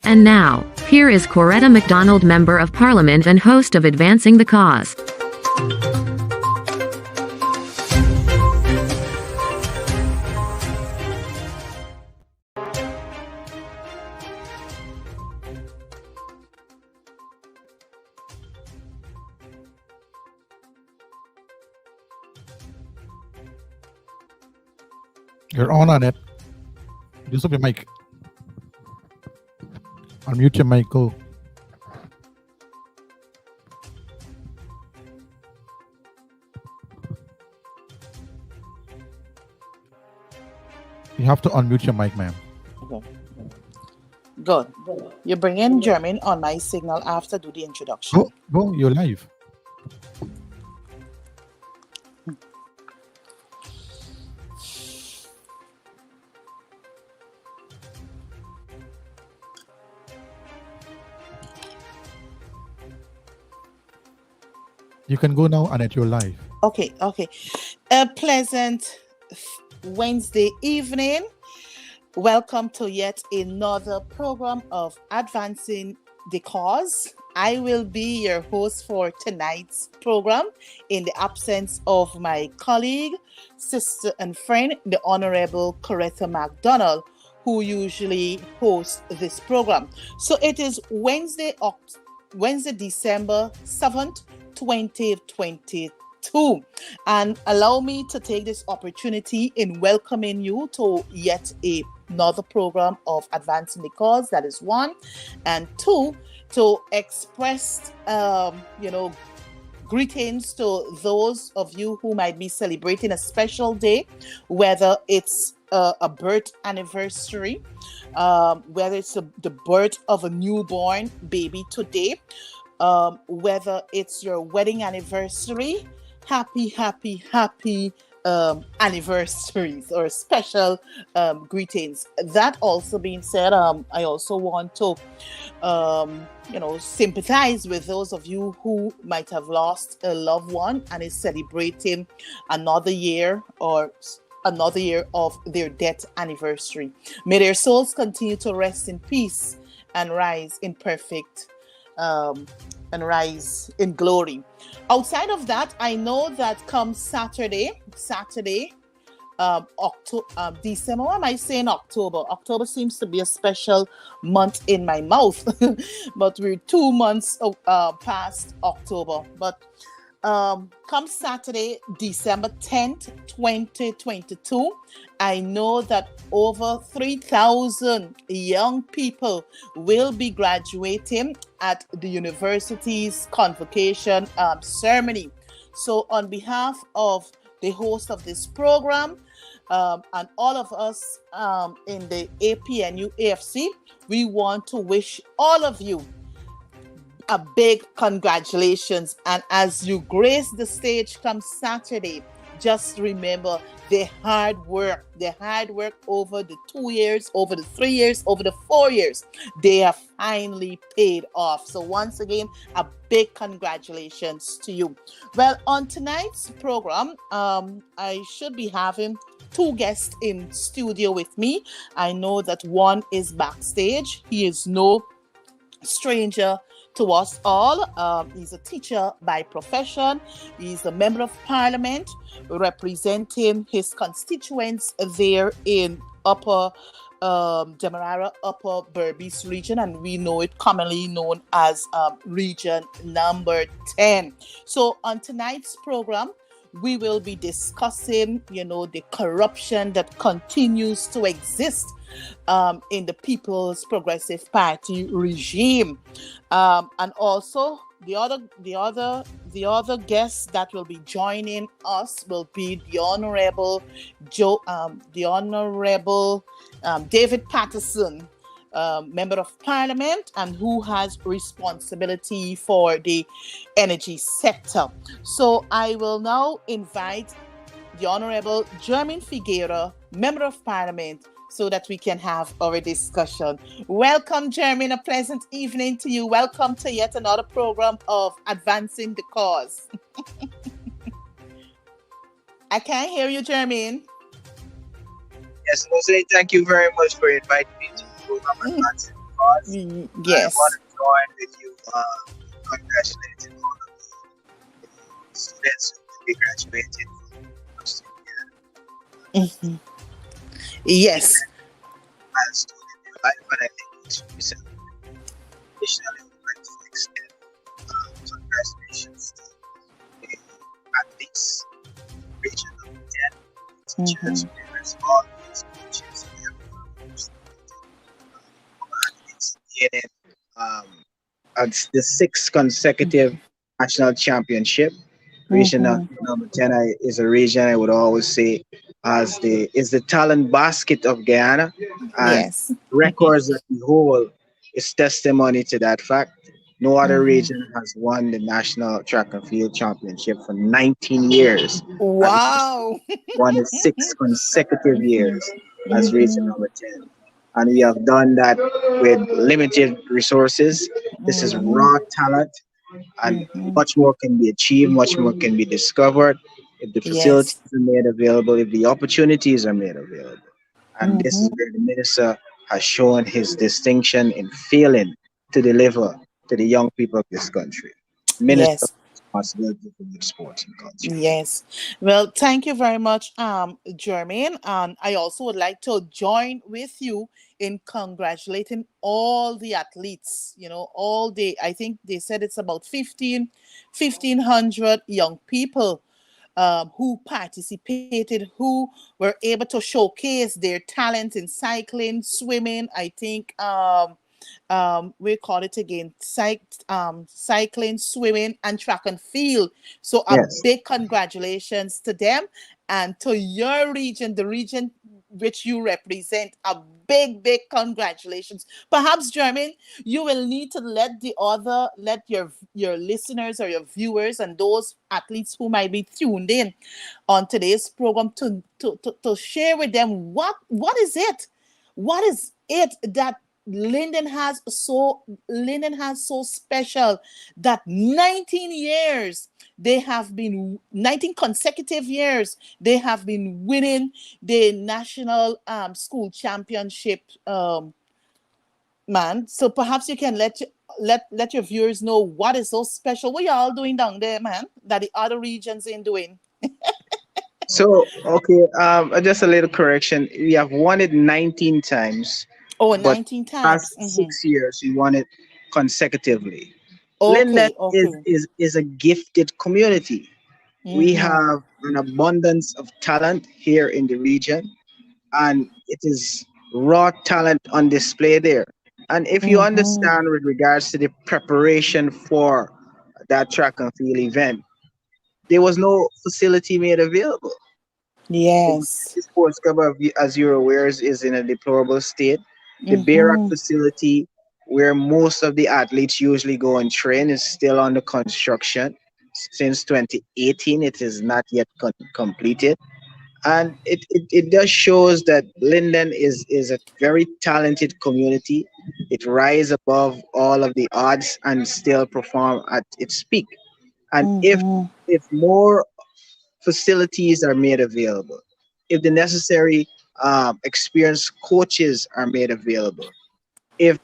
And now, here is Coretta MacDonald, Member of Parliament and host of Advancing the Cause. You're on it. Use up your mic. Unmute your mic, go. You have to unmute your mic, ma'am. Okay. Good. You bring in Jermain on my signal after do the introduction. Go, you're live. You can go now, Annette, you're live. Okay. A pleasant Wednesday evening. Welcome to yet another program of Advancing the Cause. I will be your host for tonight's program in the absence of my colleague, sister and friend, the Honorable Coretta MacDonald, who usually hosts this program. So it is Wednesday, December 7th, 2022. And allow me to take this opportunity in welcoming you to yet another program of Advancing the Cause. That is one. And two, to express, greetings to those of you who might be celebrating a special day, whether it's a birth anniversary, whether it's the birth of a newborn baby today, whether it's your wedding anniversary, happy anniversaries or special greetings. That also being said, I also want to sympathize with those of you who might have lost a loved one and is celebrating another year of their death anniversary. May their souls continue to rest in peace and rise in perfect and rise in glory. Outside of that, I know that come Saturday, December. Why am I saying October? October seems to be a special month in my mouth, but we're 2 months past October. But come Saturday, December 10th, 2022, I know that over 3,000 young people will be graduating at the university's convocation ceremony. So on behalf of the host of this program and all of us in the APNU AFC, we want to wish all of you a big congratulations. And as you grace the stage come Saturday, just remember the hard work over the 2 years, over the 3 years, over the 4 years, they have finally paid off. So once again, a big congratulations to you. Well, on tonight's program, I should be having 2 guests in studio with me. I know that one is backstage. He is no stranger to us all. He's a teacher by profession. He's a member of parliament representing his constituents there in Upper Demerara, Upper Berbice region, and we know it commonly known as region number 10. So on tonight's program, we will be discussing, the corruption that continues to exist in the People's Progressive Party regime, and also the other guest that will be joining us will be the Honorable David Patterson, member of parliament and who has responsibility for the energy sector. So I will now invite the Honorable Jermain Figueira, Member of Parliament, so that we can have our discussion. Welcome, Jermain. A pleasant evening to you. Welcome to yet another program of Advancing the Cause. I can't hear you, Jermain. Yes, Jose, thank you very much for inviting me to the program Advancing the Cause. Yes. I want to join with you congratulating all of the students who will be graduating from the University of Ghana. Yes. Milestone in their life, and I think it should be celebrated. Additionally, I would like to extend congratulations to the athletes, region number 10, teachers, players, all these coaches, and everyone who's athletes gaining the sixth consecutive national championship. Region number 10 is a region I would always say is the talent basket of Guyana, and Yes. records that we hold is testimony to that fact. No other region has won the national track and field championship for 19 years. Wow. And won it 6 consecutive years as region number 10. And we have done that with limited resources. This is raw talent, and much more can be achieved, much more can be discovered if the facilities Yes. are made available, if the opportunities are made available. And this is where the minister has shown his distinction in failing to deliver to the young people of this country. Minister Yes. responsibility for youth sports and culture. Yes. Well, thank you very much, Jermaine. And I also would like to join with you in congratulating all the athletes, all the, I think they said it's about 1,500 young people who participated, who were able to showcase their talent in cycling, swimming, I think, we call it again, cycling, swimming, and track and field. So a Yes. big congratulations to them and to your region, the region which you represent. A big congratulations. Perhaps, Jermain, you will need to let your listeners or your viewers and those athletes who might be tuned in on today's program to share with them what is it that Linden has so special that 19 years they have been 19 consecutive years they have been winning the national school championship, man. So perhaps you can let your viewers know what is so special, what y'all doing down there, man, that the other regions ain't doing. So, okay, just a little correction. We have won it 19 times, Oh, but 19 past times. 6 years we won it consecutively. Linden Okay. is a gifted community. We have an abundance of talent here in the region, and it is raw talent on display there. And if you understand with regards to the preparation for that track and field event, there was no facility made available. Yes. The sports club, as you're aware, is in a deplorable state. The Bayrock facility, where most of the athletes usually go and train, is still under construction. Since 2018, it is not yet completed. And it just shows that Linden is a very talented community. It rises above all of the odds and still perform at its peak. And if more facilities are made available, if the necessary experienced coaches are made available, if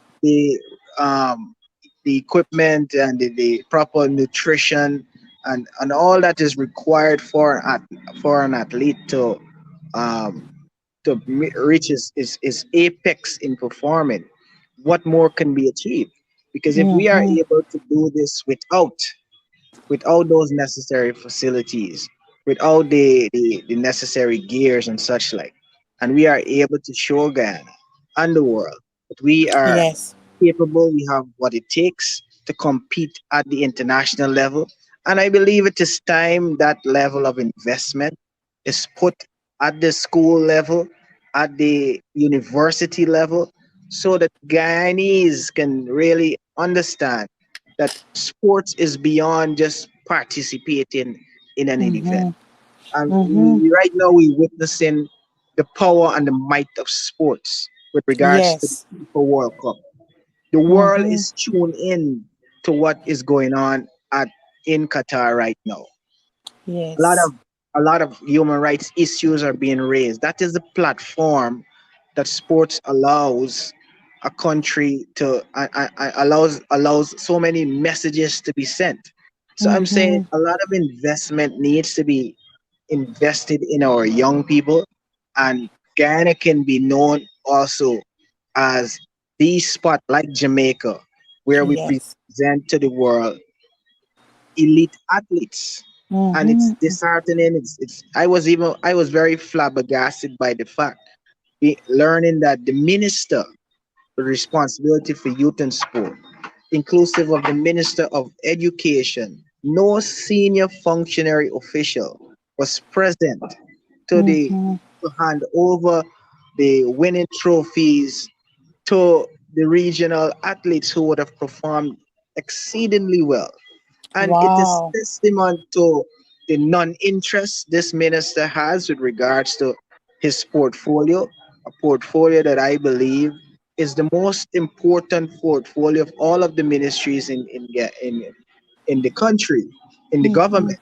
um, the equipment and the proper nutrition and all that is required for an athlete um, reach his apex in performing, what more can be achieved? Because if we are able to do this without those necessary facilities, without the necessary gears and such like. And we are able to show Guyana and the world that we are Yes. capable, we have what it takes to compete at the international level. And I believe it is time that level of investment is put at the school level, at the university level, so that Guyanese can really understand that sports is beyond just participating in an event. Mm-hmm. And Mm-hmm. right now we're witnessing the power and the might of sports with regards to the Yes. FIFA World Cup. The world Mm-hmm. is tuned in to what is going on at in Qatar right now. A lot Yes. of human rights issues are being raised. That is the platform that sports allows a country to allows so many messages to be sent. So I'm saying Mm-hmm. a lot of investment needs to be invested in our young people, and Guyana can be known also as the spot like Jamaica, where we Yes. present to the world elite athletes. And it's Mm-hmm. disheartening. I was very flabbergasted by the fact learning that the minister with responsibility for youth and sport, inclusive of the minister of education, no senior functionary official was present to the Mm-hmm. to hand over the winning trophies to the regional athletes who would have performed exceedingly well. And it is Wow. testament to the non-interest this minister has with regards to his portfolio, a portfolio that I believe is the most important portfolio of all of the ministries in the country, in the Mm-hmm. government,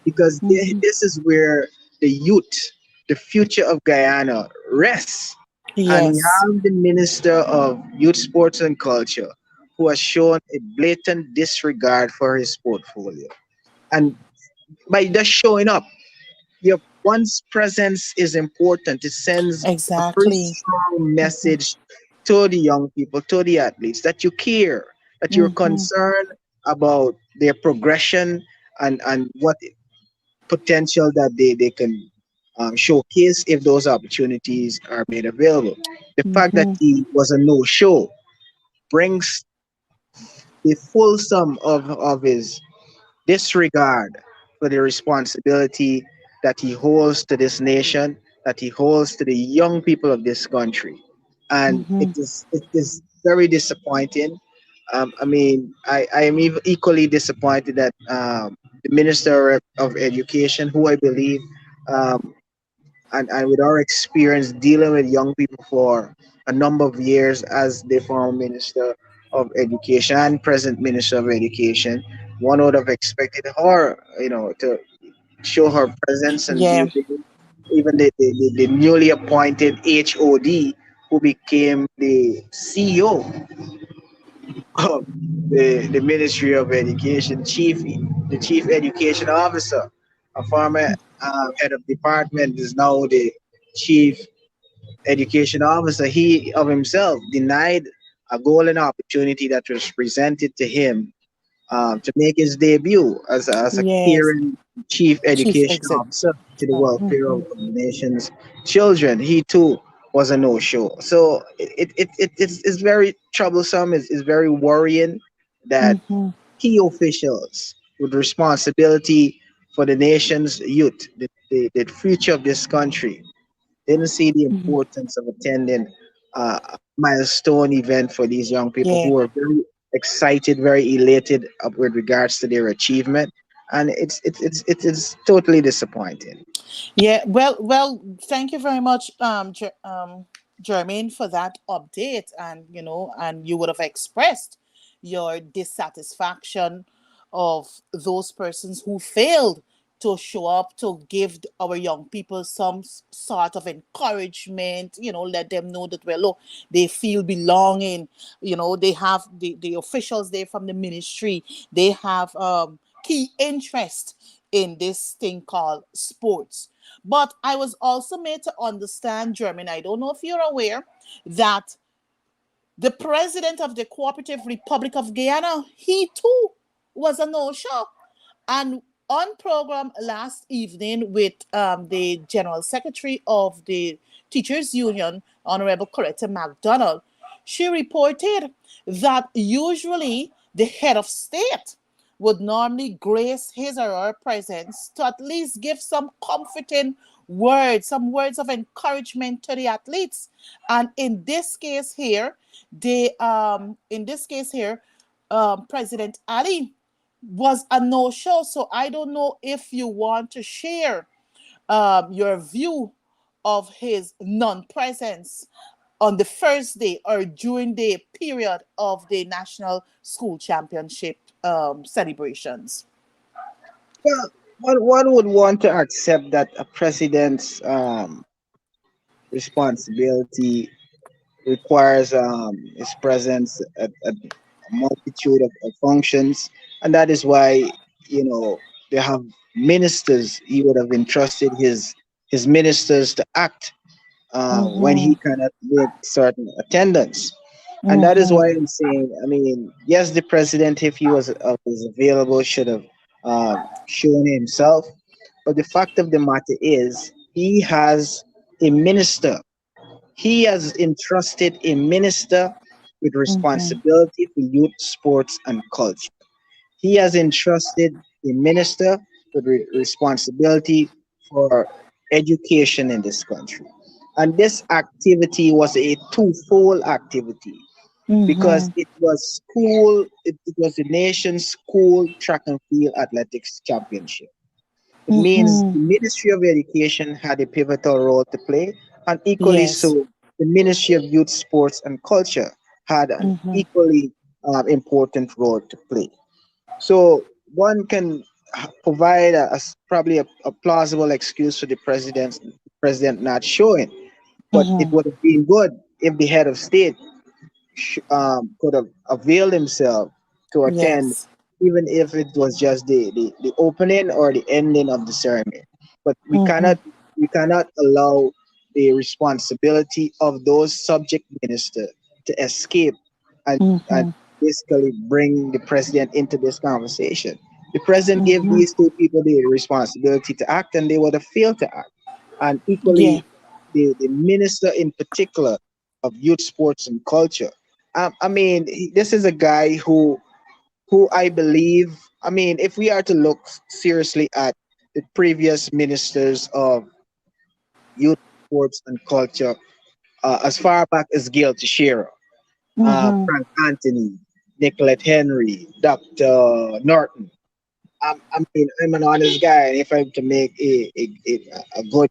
because Mm-hmm. this is where the youth, the future of Guyana rests. And we Yes. have the Minister of Youth, Sports and Culture who has shown a blatant disregard for his portfolio. And by just showing up, your one's presence is important. It sends a very Exactly. strong message to the young people, to the athletes, that you care, that you're Mm-hmm. concerned about their progression and what potential that they can showcase if those opportunities are made available. The fact that Mm-hmm. he was a no-show brings the full sum of his disregard for the responsibility that he holds to this nation, that he holds to the young people of this country. And Mm-hmm. it is very disappointing. I mean, I am equally disappointed that the Minister of Education, who I believe, um, and with our experience dealing with young people for a number of years as the former Minister of Education and present Minister of Education, one would have expected her, to show her presence and be Yeah. even the newly appointed HOD who became the CEO of the Ministry of Education, the Chief Education Officer, a former head of department is now the Chief Education Officer. He of himself denied a golden opportunity that was presented to him to make his debut as a Yes. caring chief Chief education exec. officer to the welfare Mm-hmm. of the nation's children. He too was a no-show. So it's very troublesome. It's very worrying that Mm-hmm. key officials with responsibility for the nation's youth, the future of this country, didn't see the importance of attending a milestone event for these young people Yeah. who are very excited, very elated with regards to their achievement, and it's totally disappointing. Yeah, well, thank you very much, Jermaine, for that update, and and you would have expressed your dissatisfaction of those persons who failed to show up to give our young people some sort of encouragement. Let them know that look, they feel belonging. They have the officials there from the ministry. They have key interest in this thing called sports. But I was also made to understand, German, I don't know if you're aware, that the president of the Cooperative Republic of Guyana, he too was a no-show. And on program last evening with the General Secretary of the Teachers Union, Honorable Coretta MacDonald, she reported that usually the head of state would normally grace his or her presence to at least give some comforting words, some words of encouragement to the athletes. And in this case here, President Ali was a no-show. So I don't know if you want to share your view of his non-presence on the first day or during the period of the national school championship celebrations. Well, one would want to accept that a president's responsibility requires his presence at a multitude of functions, and that is why they have ministers. He would have entrusted his ministers to act when he Mm-hmm. cannot make certain attendance. And that is why Mm-hmm. I'm saying, I mean, yes, the president, if he was available, should have shown himself. But the fact of the matter is, he has a minister. He has entrusted a minister with Mm-hmm. responsibility for youth, sports, and culture. He has entrusted a minister with responsibility for education in this country. And this activity was a twofold activity because Mm-hmm. it was the nation's school track and field athletics championship. It means Mm-hmm. the Ministry of Education had a pivotal role to play, and equally Yes. so, the Ministry of Youth, Sports, and Culture had an Mm-hmm. equally important role to play. So one can provide probably a plausible excuse for the president not showing, but it Mm-hmm. would have been good if the head of state could have availed himself to attend, Yes. even if it was just the opening or the ending of the ceremony. But Mm-hmm. we cannot allow the responsibility of those subject ministers to escape and Mm-hmm. basically bring the president into this conversation. The president gave Mm-hmm. these two people the responsibility to act, and they would have failed to act. And Yeah. equally, the minister in particular of youth, sports, and culture. I mean, this is a guy who I believe. I mean, if we are to look seriously at the previous ministers of youth, sports, and culture, as far back as Gail Teixeira, Mm-hmm. Frank Anthony, Nicolette Henry, Dr. Norton. I mean, I'm an honest guy, and if I'm to make a good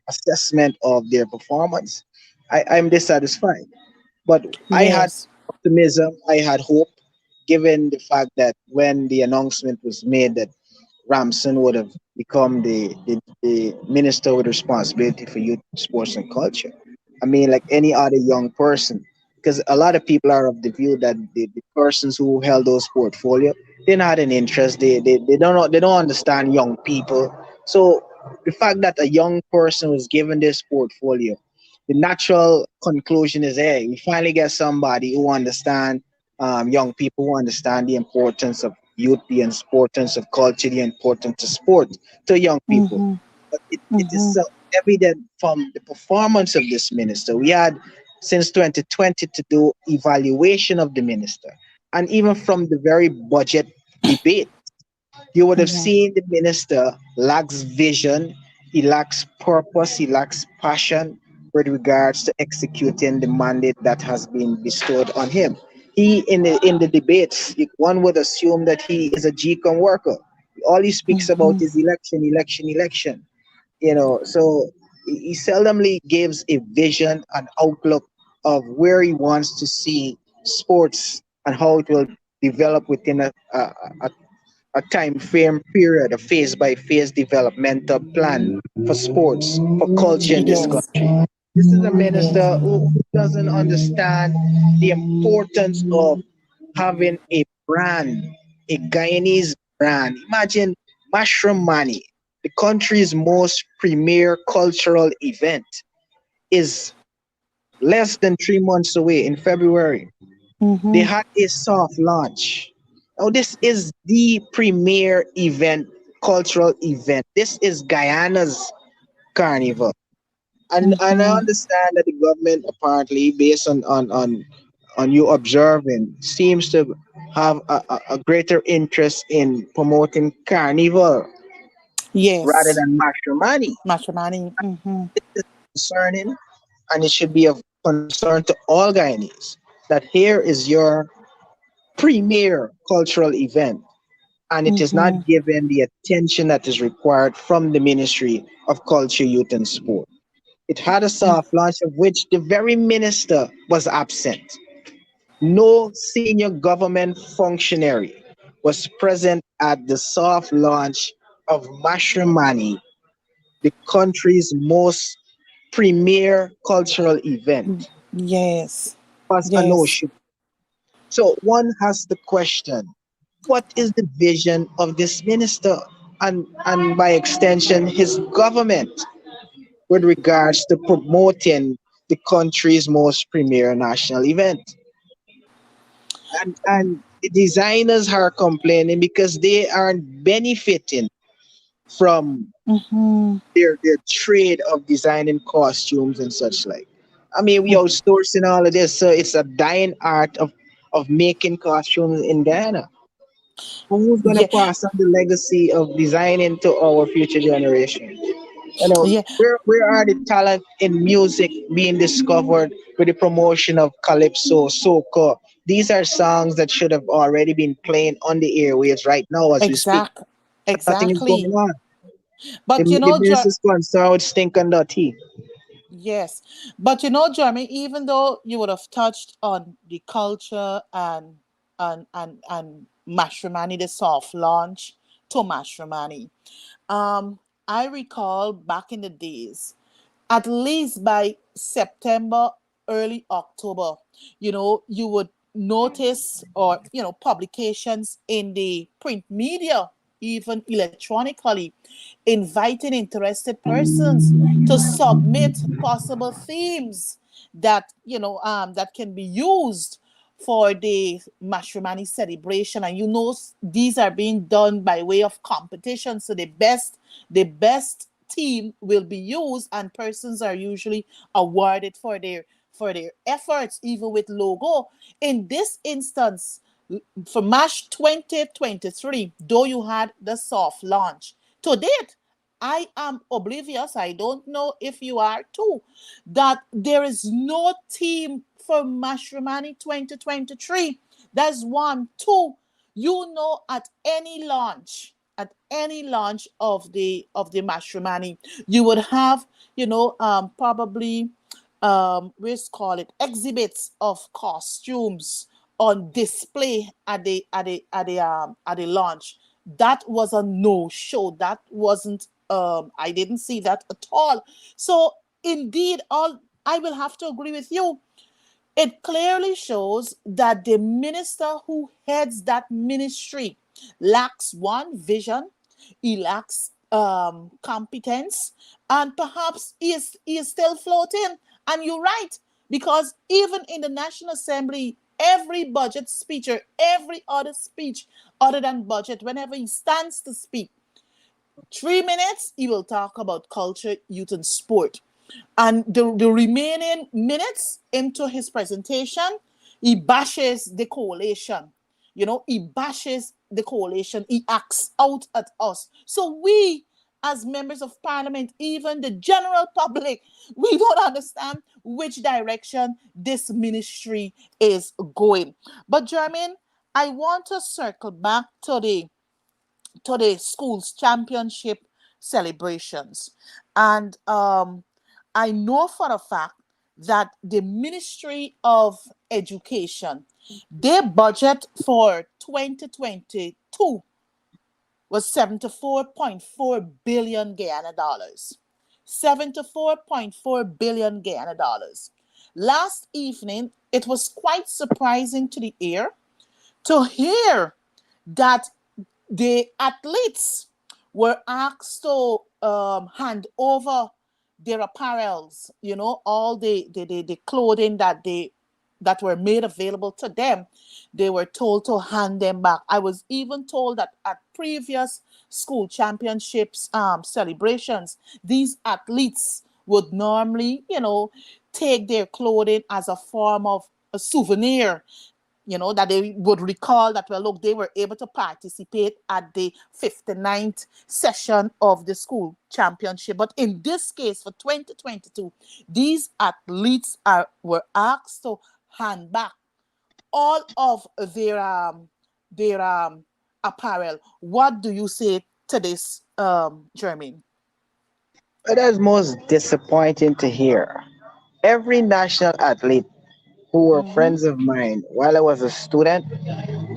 assessment of their performance, I'm dissatisfied. But I had Yes. optimism, I had hope, given the fact that when the announcement was made that Ramson would have become the minister with responsibility for youth, sports, and culture. I mean, like any other young person, because a lot of people are of the view that the persons who held those portfolio, they're not an interest. They don't know, they don't understand young people. So the fact that a young person was given this portfolio, the natural conclusion is, hey, we finally get somebody who understand young people, who understand the importance of youth, the importance of culture, the importance of sport to young people. Mm-hmm. But it is Mm-hmm. so evident from the performance of this minister. We had since 2020 to do evaluation of the minister, and even from the very budget debate, you would have Mm-hmm. seen the minister lacks vision, he lacks purpose, he lacks passion with regards to executing the mandate that has been bestowed on him. He in the debates, one would assume that he is a GCOM worker. All he speaks about Mm-hmm. is election, election, election. So he seldomly gives a vision, an outlook of where he wants to see sports and how it will develop within a time frame period, a phase by phase developmental plan for sports, for culture in this Yes. country. This is a Yes. minister who doesn't understand the importance of having a brand, a Guyanese brand. Imagine Mushroom Money, the country's most premier cultural event, is less than 3 months away in February. They Mm-hmm. had a soft launch. Now, this is the premier event, cultural event. This is Guyana's carnival. And I Mm-hmm. understand that the government apparently, based on you observing, seems to have a greater interest in promoting carnival rather Yes. than matrimony. Matrimony. Mm-hmm. Concerning, and it should be of concern to all Guyanese that here is your premier cultural event, and it is not Mm-hmm. given the attention that is required from the Ministry of Culture, Youth and Sport. It had a soft launch of which the very minister was absent. No senior government functionary was present at the soft launch of Mashramani, the country's most premier cultural event. Yes. Was a Yes. no-show. So one has to question, what is the vision of this minister and by extension his government with regards to promoting the country's most premier national event? And the designers are complaining because they aren't benefiting from Mm-hmm. their trade of designing costumes and such like. I mean, we outsourcing all of this, so it's a dying art of making costumes in Ghana. Who's gonna Yeah. pass on the legacy of designing to our future generation? You know, Yeah. where are the talent in music being discovered with the promotion of calypso, soca? These are songs that should have already been playing on the airwaves right now as we speak. Exact. Nothing is going Exactly. on. The, But the minister's concerned with stinking dirty. yes, but Jeremy, even though you would have touched on the culture and matrimony, the soft launch to matrimony, I recall back in the days, at least by September, early October, you would notice or publications in the print media, even electronically, inviting interested persons to submit possible themes that can be used for the matrimony celebration. And these are being done by way of competition, so the best team will be used, and persons are usually awarded for their efforts, even with logo. In this instance, for March 2023, though you had the soft launch, to date, I am oblivious, I don't know if you are too, that there is no team for Matrimony 2023. That's one. Two, at any launch of the Matrimony, you would have, probably, let's call it exhibits of costumes on display at the launch. That was a no show. That wasn't. I didn't see that at all. So indeed, all I will have to agree with you. It clearly shows that the minister who heads that ministry lacks one vision, he lacks competence, and perhaps he is still floating. And you're right, because even in the National Assembly, every budget speech or every other speech other than budget, whenever he stands to speak, 3 minutes he will talk about culture, youth, and sport. And the remaining minutes into his presentation, he bashes the coalition. He bashes the coalition. He acts out at us. So we, as members of parliament, even the general public, we don't understand which direction this ministry is going. But Jermaine, I want to circle back to the school's championship celebrations. And I know for a fact that the Ministry of Education, their budget for 2022 was 74.4 billion Guyana dollars. 74.4 billion Guyana dollars. Last evening, it was quite surprising to the ear to hear that the athletes were asked to hand over their apparels, all the clothing that were made available to them. They were told to hand them back. I was even told that at previous school championships celebrations, these athletes would normally, take their clothing as a form of a souvenir, that they would recall that, well, look, they were able to participate at the 59th session of the school championship. But in this case, for 2022, these athletes were asked to hand back all of their apparel. What do you say to this, Jermaine? It is most disappointing to hear. Every national athlete who were Mm-hmm. friends of mine while I was a student,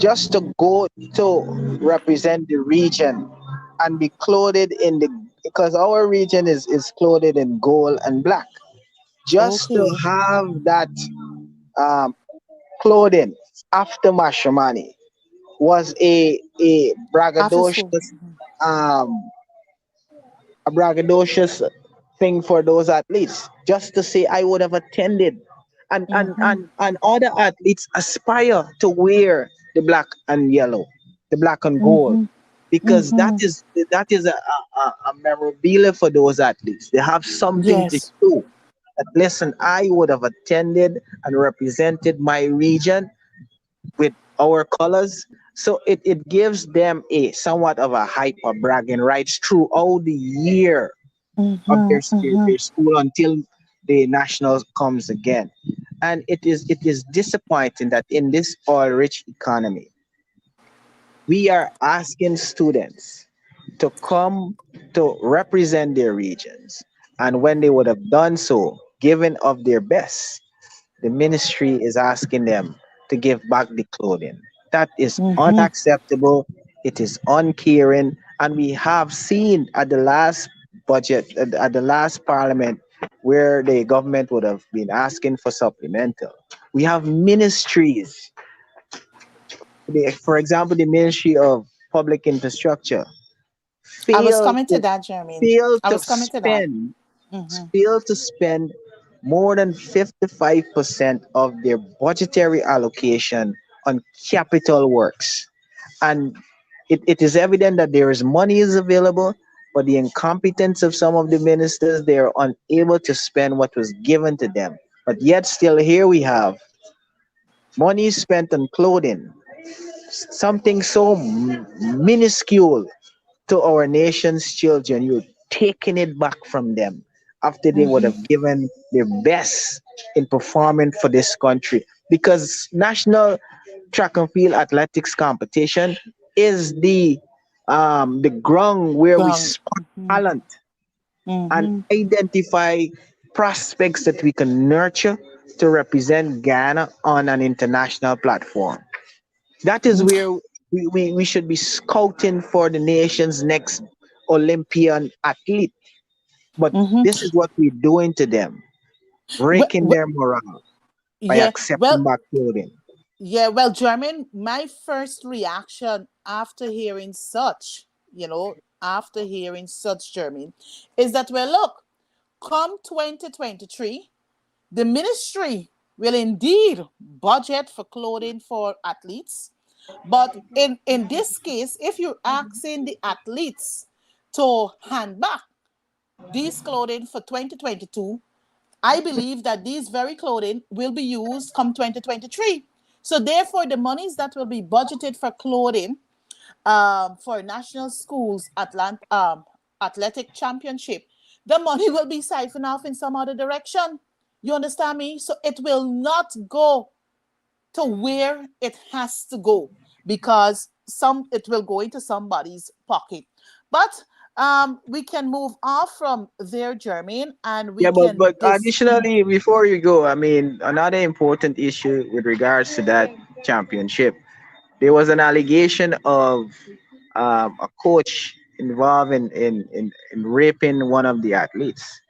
just to go to represent the region and be clothed in the, because our region is clothed in gold and black. Just to Okay. have that um, clothing after matrimony was a After school. braggadocious um, a braggadocious thing for those athletes. Just to say I would have attended, Mm-hmm. and other athletes aspire to wear the black and yellow, the black and gold, Mm-hmm. because Mm-hmm. that is a memorabilia for those athletes. They have something to Yes. show that, listen, I would have attended and represented my region with our colors. So it gives them a somewhat of a hype or bragging rights throughout the year of Mm-hmm. Mm-hmm. their school until the nationals comes again. And it is disappointing that in this oil rich economy, we are asking students to come to represent their regions. And when they would have done so, given of their best, the ministry is asking them to give back the clothing. That is Mm-hmm. unacceptable. It is uncaring. And we have seen at the last budget, at the last parliament, where the government would have been asking for supplemental. We have ministries, for example, the Ministry of Public Infrastructure, I was failed coming to to that, Jermaine. failed I to was coming to that. spend Mm-hmm. failed to spend more than 55% of their budgetary allocation on capital works. And it is evident that there is money is available, but the incompetence of some of the ministers, they are unable to spend what was given to them. But yet still here we have money spent on clothing, something so minuscule to our nation's children. You're taking it back from them after they would Mm-hmm. have given their best in performing for this country. Because national track and field athletics competition is the ground where we Wrong. spot Mm-hmm. talent and Mm-hmm. identify prospects that we can nurture to represent Ghana on an international platform. That is where we should be scouting for the nation's next Olympian athlete. But Mm-hmm. this is what we're doing to them, Well, breaking their morale by yeah. accepting back clothing. Yeah. Well, Jermaine, my first reaction after hearing such, after hearing such, Jermaine, is that, well, look, come 2023, the ministry will indeed budget for clothing for athletes. But in this case, if you're asking the athletes to hand back these clothing for 2022, I believe that these very clothing will be used come 2023. So therefore, the monies that will be budgeted for clothing for national schools athletic championship, the money will be siphoned off in some other direction. You understand me? So it will not go to where it has to go, because it will go into somebody's pocket. But we can move off from there, Jermaine, and we Yeah, but can additionally, before you go, I mean, another important issue with regards to that championship, there was an allegation of a coach involved in raping one of the athletes.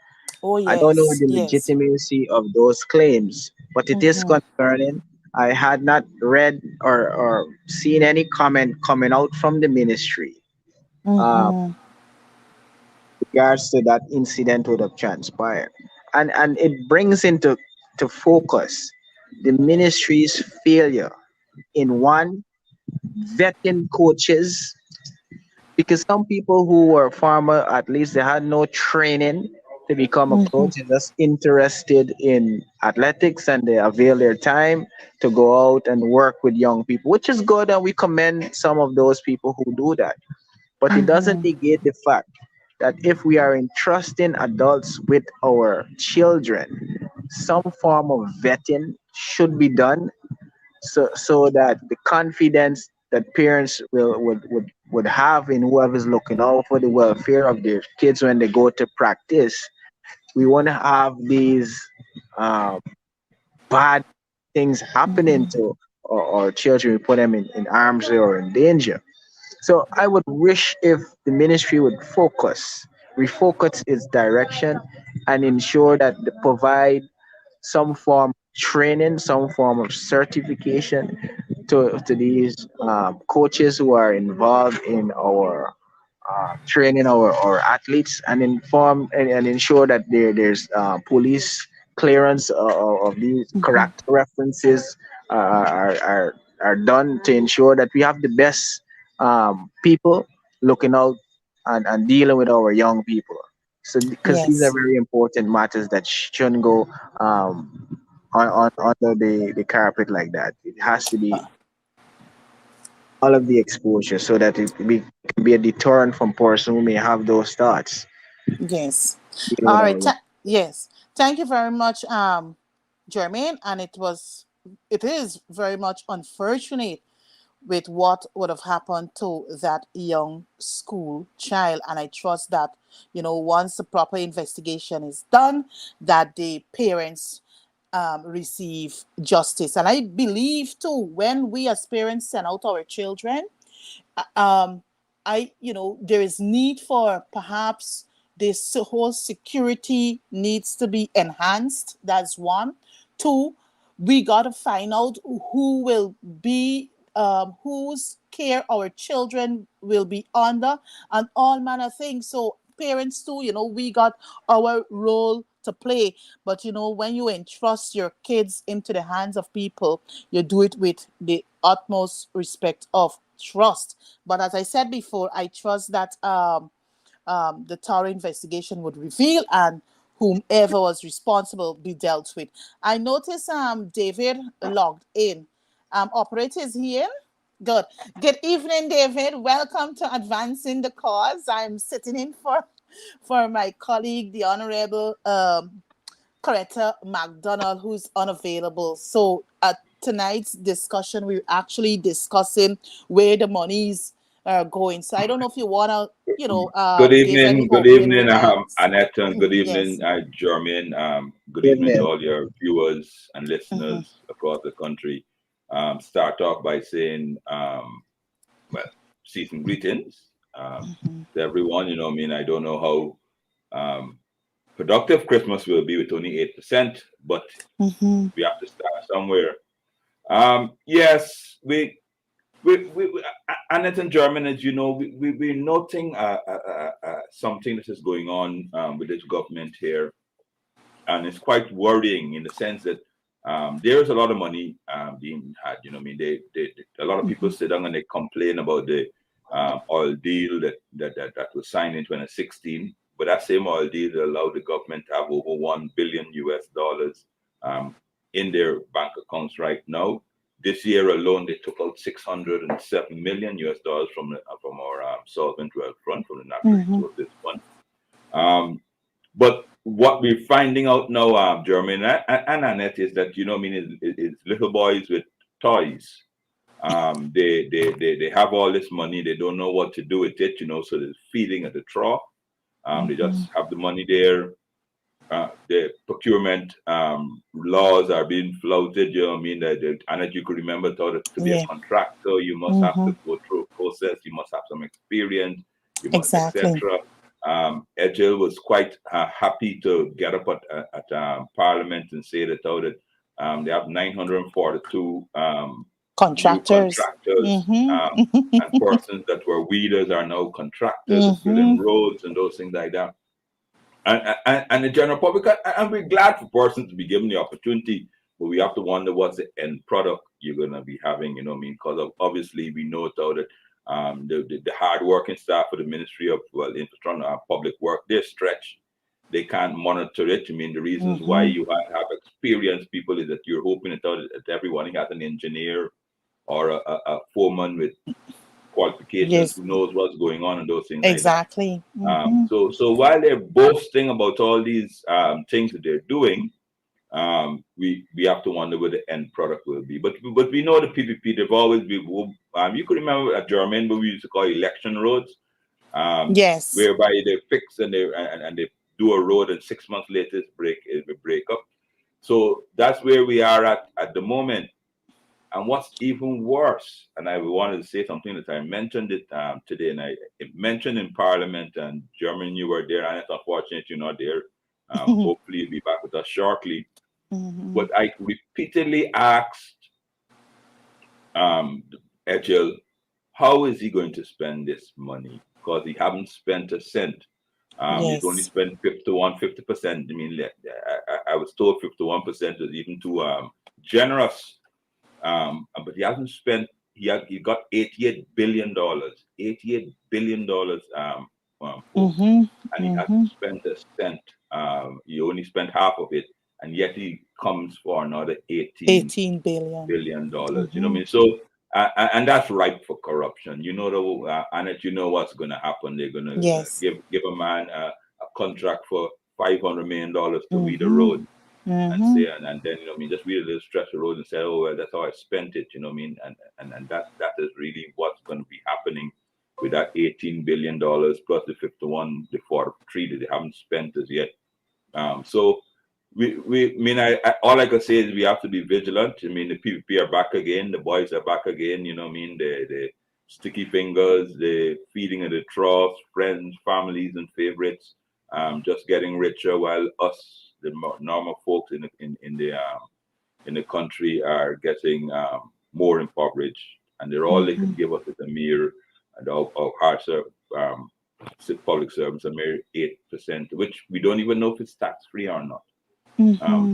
Oh I don't know yes, the yes. legitimacy of those claims, but it is Mm-hmm. concerning. I had not read or seen any comment coming out from the ministry Mm-hmm. regards to that incident would have transpired. And it brings into to focus the ministry's failure in one, vetting coaches, because some people who were former athletes, they had no training to become a Mm-hmm. coach. They're just interested in athletics and they avail their time to go out and work with young people, which is good. And we commend some of those people who do that. But it doesn't Mm-hmm. negate the fact that if we are entrusting adults with our children, some form of vetting should be done so that the confidence that parents would have in whoever's looking out for the welfare of their kids when they go to practice. We want to have these um, bad things happening Mm-hmm. to our children. We put them in harm's way or in danger. So I would wish if the ministry would refocus its direction, and ensure that they provide some form of training, some form of certification to these coaches who are involved in our training our athletes, and inform and ensure that police clearance of these Mm-hmm. character references are done to ensure that we have the best people looking out and dealing with our young people. So because these are Yes. very important matters that shouldn't go under the carpet like that. It has to be all of the exposure so that can be a deterrent from person who may have those thoughts Yes. dealing with All our right. young. Yes. Thank you very much, Jermaine. And it is very much unfortunate with what would have happened to that young school child. And I trust that, once the proper investigation is done, that the parents receive justice. And I believe too, when we as parents send out our children, um there is need for perhaps this whole security needs to be enhanced. That's one. Two, we got to find out who will be whose care our children will be under, and all manner of things. So parents too, we got our role to play. But when you entrust your kids into the hands of people, you do it with the utmost respect of trust. But as I said before, I trust that the thorough investigation would reveal, and whomever was responsible be dealt with. I notice David logged in. Operator, is he in? Good. Good evening, David. Welcome to Advancing the Cause. I'm sitting in for my colleague, the Honorable Coretta McDonald, who's unavailable. So at tonight's discussion, we're actually discussing where the monies are going. So I don't know if you wanna, David, the Good opening evening, remarks. Annette, and good evening, Yes. Jermaine. Good evening to Amen. all your viewers and Mm-hmm. listeners across the country. Start off by saying, well, season greetings Mm-hmm. to everyone. I don't know how productive Christmas will be with only 8%, but Mm-hmm. we have to start somewhere. Yes, Annette and German, as you know, we're noting something that is going on with this government here, and it's quite worrying in the sense that there's a lot of money being had. A lot of people sit down and they complain about the oil deal that was signed in 2016, but that same oil deal allowed the government to have over $1 billion in their bank accounts right now. This year alone, they took out $607 million from our solvent wealth fund, from the Natural Mm-hmm. Resources Fund. But what we're finding out now, Jermaine and Annette, is that it's little boys with toys. They have all this money. They don't know what to do with it. So there's feeding at the trough. They Mm-hmm. just have the money there. The procurement laws are being flouted. And you could remember, thought that to be a Yeah. contractor, you must have Mm-hmm. to go through a process. You must have some experience. You must, Exactly. etc. Edgel was quite happy to get up at Parliament and say that they have 942 new Contractors. contractors, Mm-hmm. and persons that were weeders are now contractors of building Mm-hmm. roads and those things like that. And the general public, and we're glad for persons to be given the opportunity, but we have to wonder what's the end product you're going to be having, because obviously we know now that the hard working staff of the Ministry of Infrastructure and Public Work, they're stretched. they can't monitor it. I mean, the reasons why you have experienced people is that you're hoping that everyone has an engineer or a foreman with qualifications Yes, who knows what's going on and those things like that. exactly. So while they're boasting about all these things that they're doing, we have to wonder what the end product will be. But we know the PPP, they've always been. You could remember at Jermain, what we used to call election roads, Yes. whereby they fix and they do a road, and 6 months later it will break up. So that's where we are at the moment. And what's even worse, and I wanted to say something that I mentioned it today, and I mentioned in Parliament, and Jermain, you were there, and it's unfortunate you're not there. Hopefully you'll be back with us shortly. But I repeatedly asked Ejel, how is he going to spend this money? Because he haven't spent a cent. He's only Yes. spent 50%. I mean, I was told 51% is even too generous. But he hasn't spent. He got $88 billion. $88 billion, folks, and he hasn't spent a cent. He only spent half of it, and yet he comes for another 18 billion. $18 billion. You know what I mean? So, and that's ripe for corruption. You know, Annette, you know what's going to happen. They're going to Yes. give a man a contract for $500 million to weed a road. And say, and then, you know what I mean, just read a little stretch of road and say, oh, well, that's how I spent it, you know what I mean? And that is really what's going to be happening with that $18 billion plus the 51, the 43 that they haven't spent as yet. So all I can say is we have to be vigilant. I mean, the PVP are back again, the boys are back again, you know what I mean? The sticky fingers, the feeding of the troughs, friends, families, and favorites, just getting richer, while us, the normal folks in the country, are getting more impoverished, and they're all they can give us is a mere, and our hard public service, a mere 8%, which we don't even know if it's tax free or not.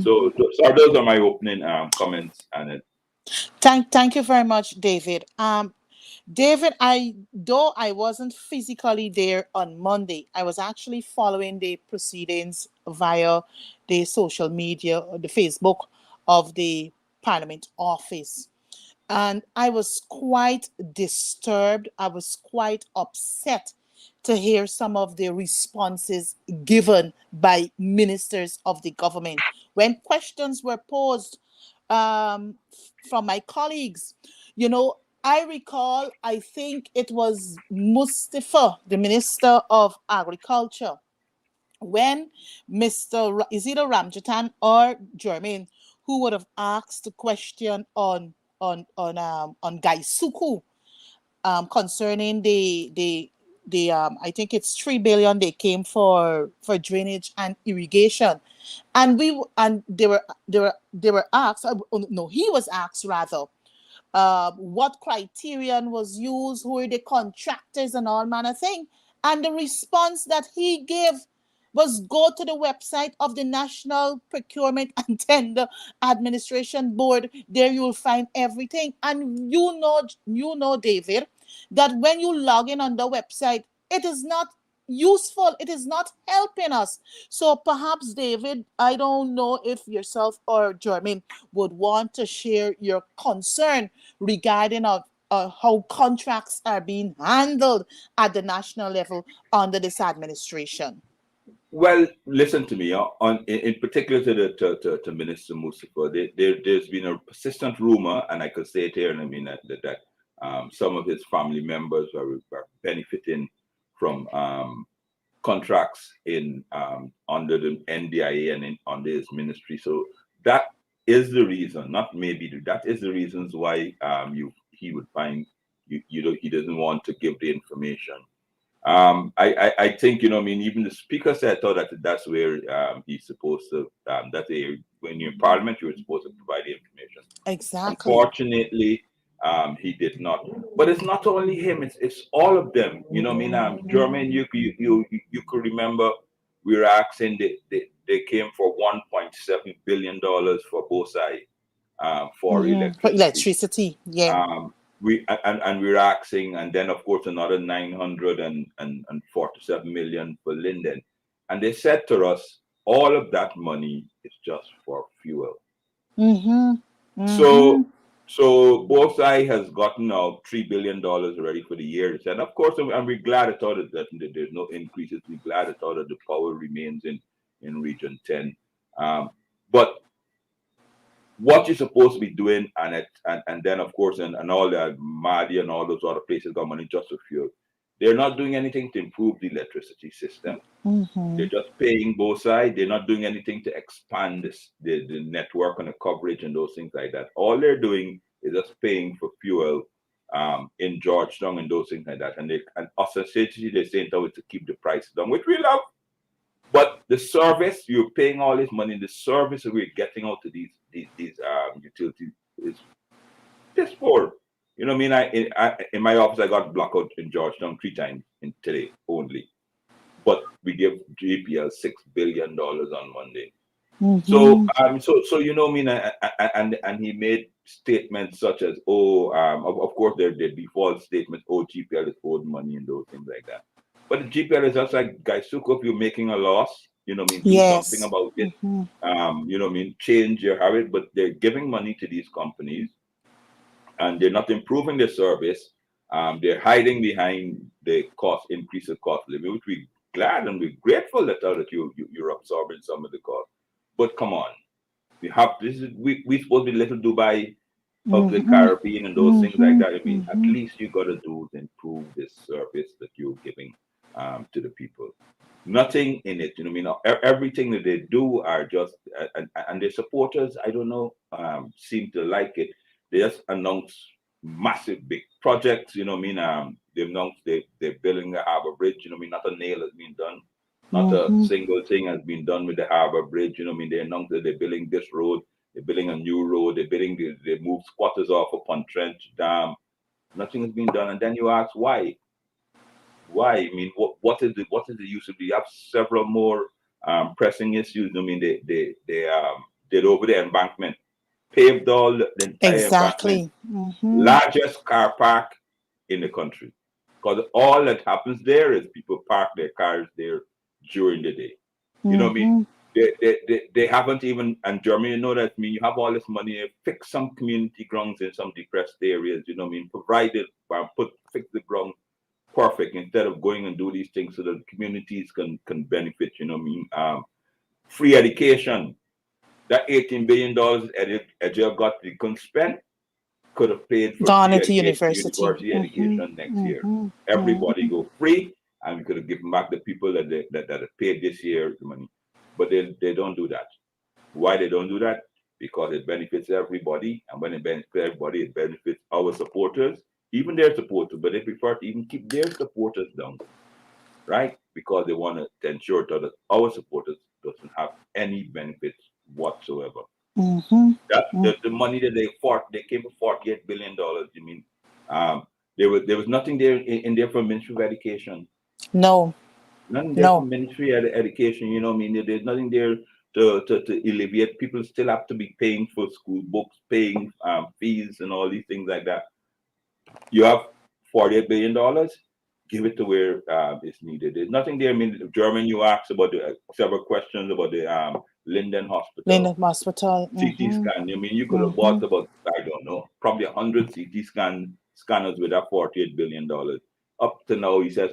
So those are my opening comments, and Thank you very much, David. David, though I wasn't physically there on Monday, I was actually following the proceedings via the social media, or the Facebook of the Parliament office. And I was quite disturbed. I was quite upset to hear some of the responses given by ministers of the government. When questions were posed from my colleagues, I recall, I think it was Mustafa, the Minister of Agriculture, when is either Ramjatan or Jermain, who would have asked the question on Gaisuku, concerning the I think it's 3 billion they came for drainage and irrigation, and they were asked. No, he was asked rather. What criterion was used, who were the contractors, and all manner of thing. And the response that he gave was, go to the website of the National Procurement and Tender Administration Board. There you will find everything. And you know, David, that when you log in on the website, it is not useful. It is not helping us. So perhaps, David, I don't know if yourself or Jermain would want to share your concern regarding how contracts are being handled at the national level under this administration. well, listen to me. In particular to Minister Mustafa, there's been a persistent rumor, and I could say it here, and I mean that some of his family members are benefiting from contracts in under the NDIA and under his ministry. So that is the reason, not maybe, that is the reasons why he would find he doesn't want to give the information. I think, I mean, even the speaker said, thought that that's where he's supposed to, when you're in Parliament, you're supposed to provide the information. Exactly. Unfortunately, he did not. But it's not only him; it's all of them. You know what I mean? Jermain, you could remember we were asking they came for $1.7 billion for both sides for electricity. For electricity, yeah. We we're asking, and then of course another 947 million for Linden. And they said to us, all of that money is just for fuel. So both sides has gotten out $3 billion already for the year. And of course, and we're glad at all that there's no increases. We're glad at all that the power remains in Region 10. But what you're supposed to be doing, and then of course, and all the Mali and all those other places got money just for fuel. They're not doing anything to improve the electricity system. They're just paying both sides. They're not doing anything to expand the network and the coverage and those things like that. All they're doing is just paying for fuel in Georgetown and those things like that. And us as citizens, they're saying that to keep the prices down, which we love. But the service, you're paying all this money, the service that we're getting out to these utilities is piss poor. You know what I mean? In my office, I got blackout in Georgetown 3 times in today only. But we give JPL $6 billion on Monday. So you know what I mean? And he made statements such as, of course, their default statements, GPL is owed money and those things like that. But the GPL is just like, guys, look up, you're making a loss. You know what I mean? Do something about it. You know what I mean? Change your habit. But they're giving money to these companies, and they're not improving their service. They're hiding behind the increase of cost of living, which we're glad and we're grateful that you're absorbing some of the cost. But come on, we supposed to be little Dubai of the Caribbean and those things like that. I mean, at least you got to do is improve this service that you're giving to the people. Nothing in it, you know what I mean? Everything that they do are just, and their supporters, I don't know, seem to like it. They just announce massive big projects, you know what I mean? They announced they're building the Harbor Bridge, you know what I mean? Not a nail has been done. Not a single thing has been done with the Harbor Bridge, you know what I mean? They announced that they're building this road, they're building a new road, they moved squatters off upon Trench Dam. Nothing has been done. And then you ask why? Why? I mean, what is the use of it? You have several more pressing issues. I mean, they did over the embankment, paved all the entire embankment, largest car park in the country. Because all that happens there is people park their cars there during the day. You know what I mean? They haven't even, and Jermain, you know that, I mean, you have all this money, fix some community grounds in some depressed areas, you know what I mean? Provide it, fix the ground perfect instead of going and do these things so that communities can benefit, you know what I mean? Free education. That $18 billion Edgeo got, they couldn't spend, could have paid for university education next year. Everybody go free, and we could have given back the people that have paid this year the money. But they don't do that. Why they don't do that? Because it benefits everybody, and when it benefits everybody, it benefits our supporters, even their supporters, but they prefer to even keep their supporters down, right? Because they want to ensure that our supporters doesn't have any benefits whatsoever. The money that they came for $48 billion. You mean there was nothing there in there for Ministry of Education. Nothing there for Ministry of Education. You know what I mean? There's nothing there to alleviate. People still have to be paying for school books, paying fees, and all these things like that. You have $48 billion. Give it to where it's needed. There's nothing there. I mean, Jermain, you asked about several questions about the Linden Hospital. CT scan. I mean, you could have bought about, I don't know, probably 100 CT scanners with that $48 billion. Up to now, he says,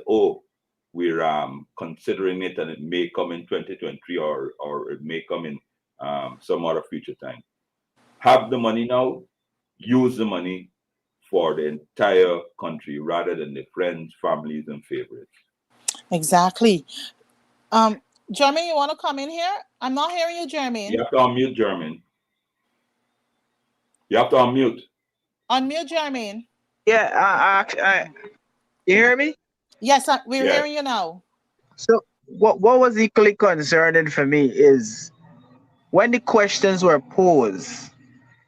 we're considering it, and it may come in 2023 or it may come in some other future time. Have the money now. Use the money for the entire country rather than the friends, families, and favorites. Exactly. Jermain, you want to come in here? I'm not hearing you, Jermain. You have to unmute, Jermain. You have to unmute. Unmute, Jermain. Yeah, you hear me? Yes, we're hearing you now. So what was equally concerning for me is when the questions were posed,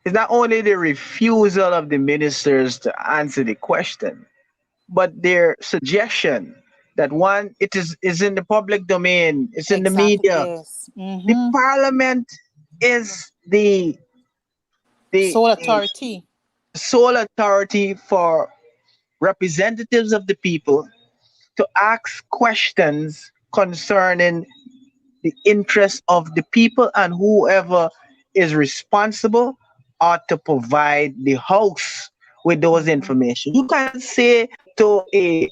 it's not only the refusal of the ministers to answer the question, but their suggestion that it is in the public domain, it's in the media. Yes. The parliament is the sole authority. Sole authority for representatives of the people to ask questions concerning the interest of the people, and whoever is responsible ought to provide the house with those information. You can't say to a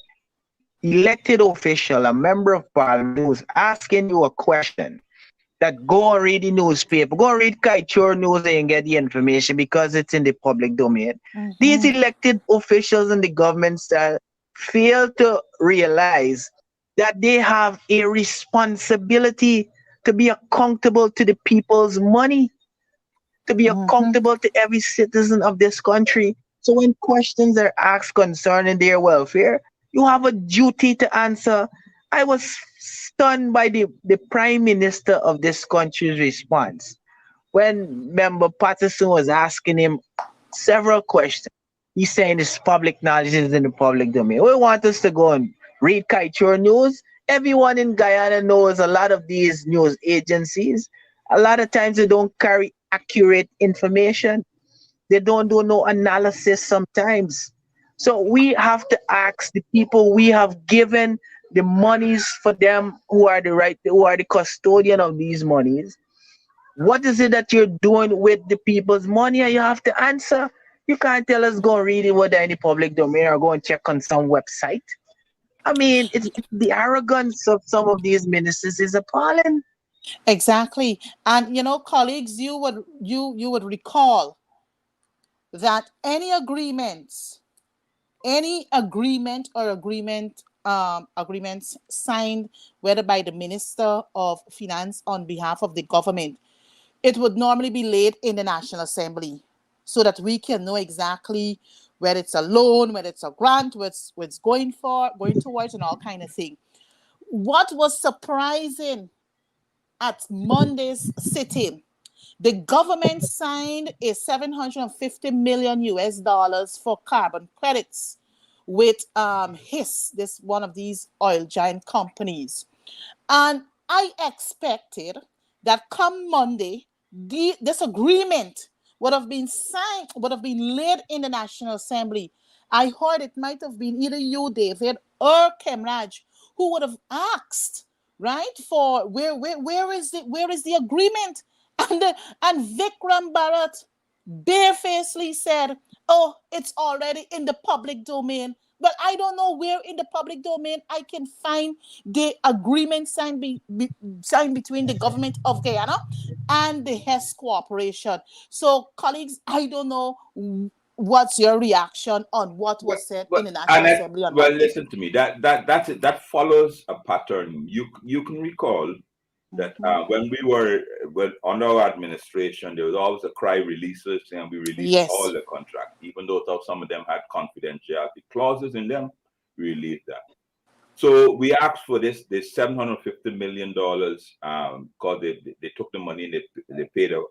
elected official, a member of parliament who's asking you a question, that go and read the newspaper, go and read Kaichur News and get the information because it's in the public domain. These elected officials in the government fail to realize that they have a responsibility to be accountable to the people's money, to be accountable to every citizen of this country. So when questions are asked concerning their welfare, you have a duty to answer. I was stunned by the prime minister of this country's response when member Patterson was asking him several questions. He's saying this public knowledge is in the public domain. We want us to go and read Kaichur News. Everyone in Guyana knows a lot of these news agencies. A lot of times they don't carry accurate information. They don't do no analysis sometimes. So we have to ask the people we have given the monies for them, who are the custodian of these monies. What is it that you're doing with the people's money? And you have to answer. You can't tell us go and read it whether in the public domain or go and check on some website. I mean, it's the arrogance of some of these ministers is appalling. Exactly. And colleagues, you would recall that any agreement or agreements signed, whether by the Minister of Finance on behalf of the government, it would normally be laid in the National Assembly so that we can know exactly whether it's a loan, whether it's a grant, what it's going towards, and all kind of thing. What was surprising at Monday's sitting, the government signed a $750 million for carbon credits with this one of these oil giant companies. And I expected that come Monday, this agreement would have been signed, would have been laid in the National Assembly. I heard it might have been either you, David, or Kemraj, who would have asked, right, for where is the agreement? And Vikram Bharat barefacedly said, oh, it's already in the public domain. But I don't know where in the public domain I can find the agreement signed between the government of Guyana and the Hess Corporation. So, colleagues, I don't know what's your reaction on what was said in the National Assembly on Monday. Listen to me. That's it. That follows a pattern. You can recall that when we were under our administration, there was always a cry releases, and we released all the contracts, even though some of them had confidentiality clauses in them. We released that. So we asked for this $750 million because they took the money and they paid a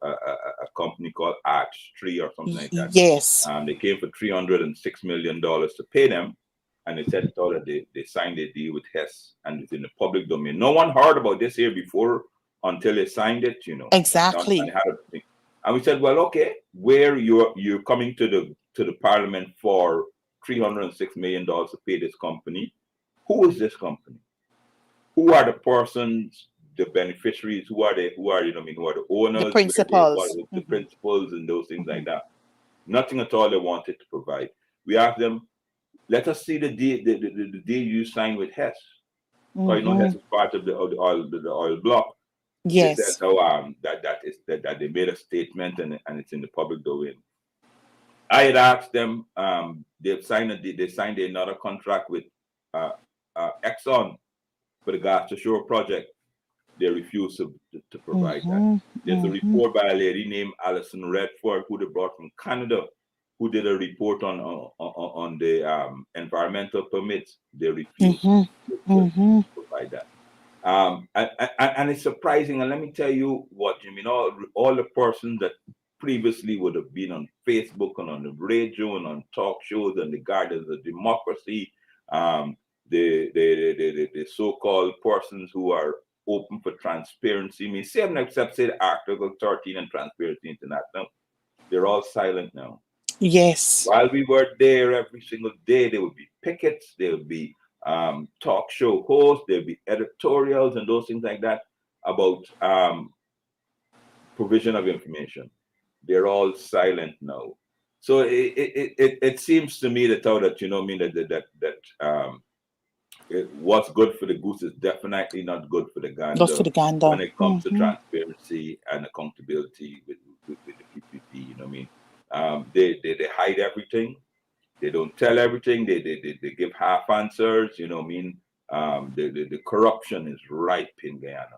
company called Arch 3 or something like that. Yes. They came for $306 million to pay them. And they said that they signed a deal with Hess, and it's in the public domain. No one heard about this here before until they signed it, Exactly. And we said, well, okay, where you're coming to the parliament for $306 million to pay this company. Who is this company? Who are the persons, the beneficiaries? Who are the owners, the principals, the principals, and those things like that? Nothing at all they wanted to provide. We asked them, let us see the deal you signed with Hess. Because Hess is part of the oil block. Yes. They said, that they made a statement and it's in the public domain. I had asked them, they signed another contract with Exxon for the gas to shore project. They refused to provide that. There's a report by a lady named Alison Redford, who they brought from Canada, who did a report on the environmental permits. They refused to provide that. And it's surprising. And let me tell you what, all the persons that previously would have been on Facebook and on the radio and on talk shows and the Guardians of Democracy, the so-called persons who are open for transparency. I mean, same except say Article 13 and Transparency International. They're all silent now. Yes. While we were there every single day, there would be pickets, there would be talk show hosts, there would be editorials and those things like that. about provision of information. They're all silent now. So it seems to me that you know, I mean, what's good for the goose is definitely not good for the Go for gander the gander. when it comes to transparency and accountability with the PPP. You know what I mean? They hide everything. They don't tell everything. They give half answers. You know what I mean? The corruption is ripe in Guyana.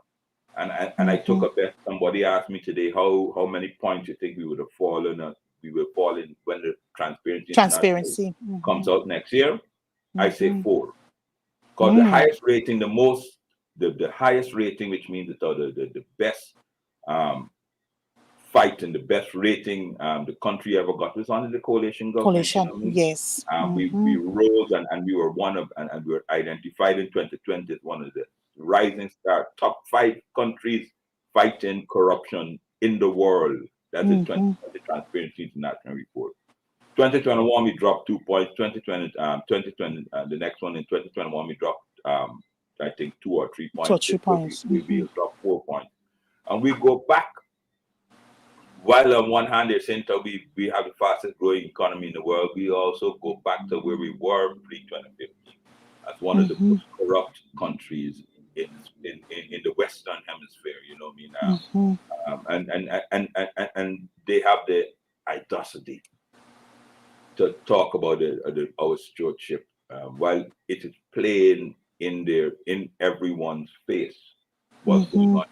And I took a bet. Somebody asked me today how many points you think we would have fallen. We will fall in when the Transparency International comes out next year. I say 4. Because the highest rating, the highest rating, which means the best fight and the best rating the country ever got was under the coalition government. You know what I mean? Yes. We rose and we were one of and we were identified in 2020 as one of the rising star top 5 countries fighting corruption in the world. That's the 2020 Transparency International report. 2021 we dropped 2 points. 2020 the next one in 2021 we dropped I think 2 or 3 points. 2 or 3 points. We dropped 4 points, and we go back. While on one hand they're saying that we have the fastest growing economy in the world, we also go back to where we were pre-2015 as one of the most corrupt countries in the Western Hemisphere. You know what I mean? And they have the audacity to talk about our stewardship while it is plain in everyone's face what's going on.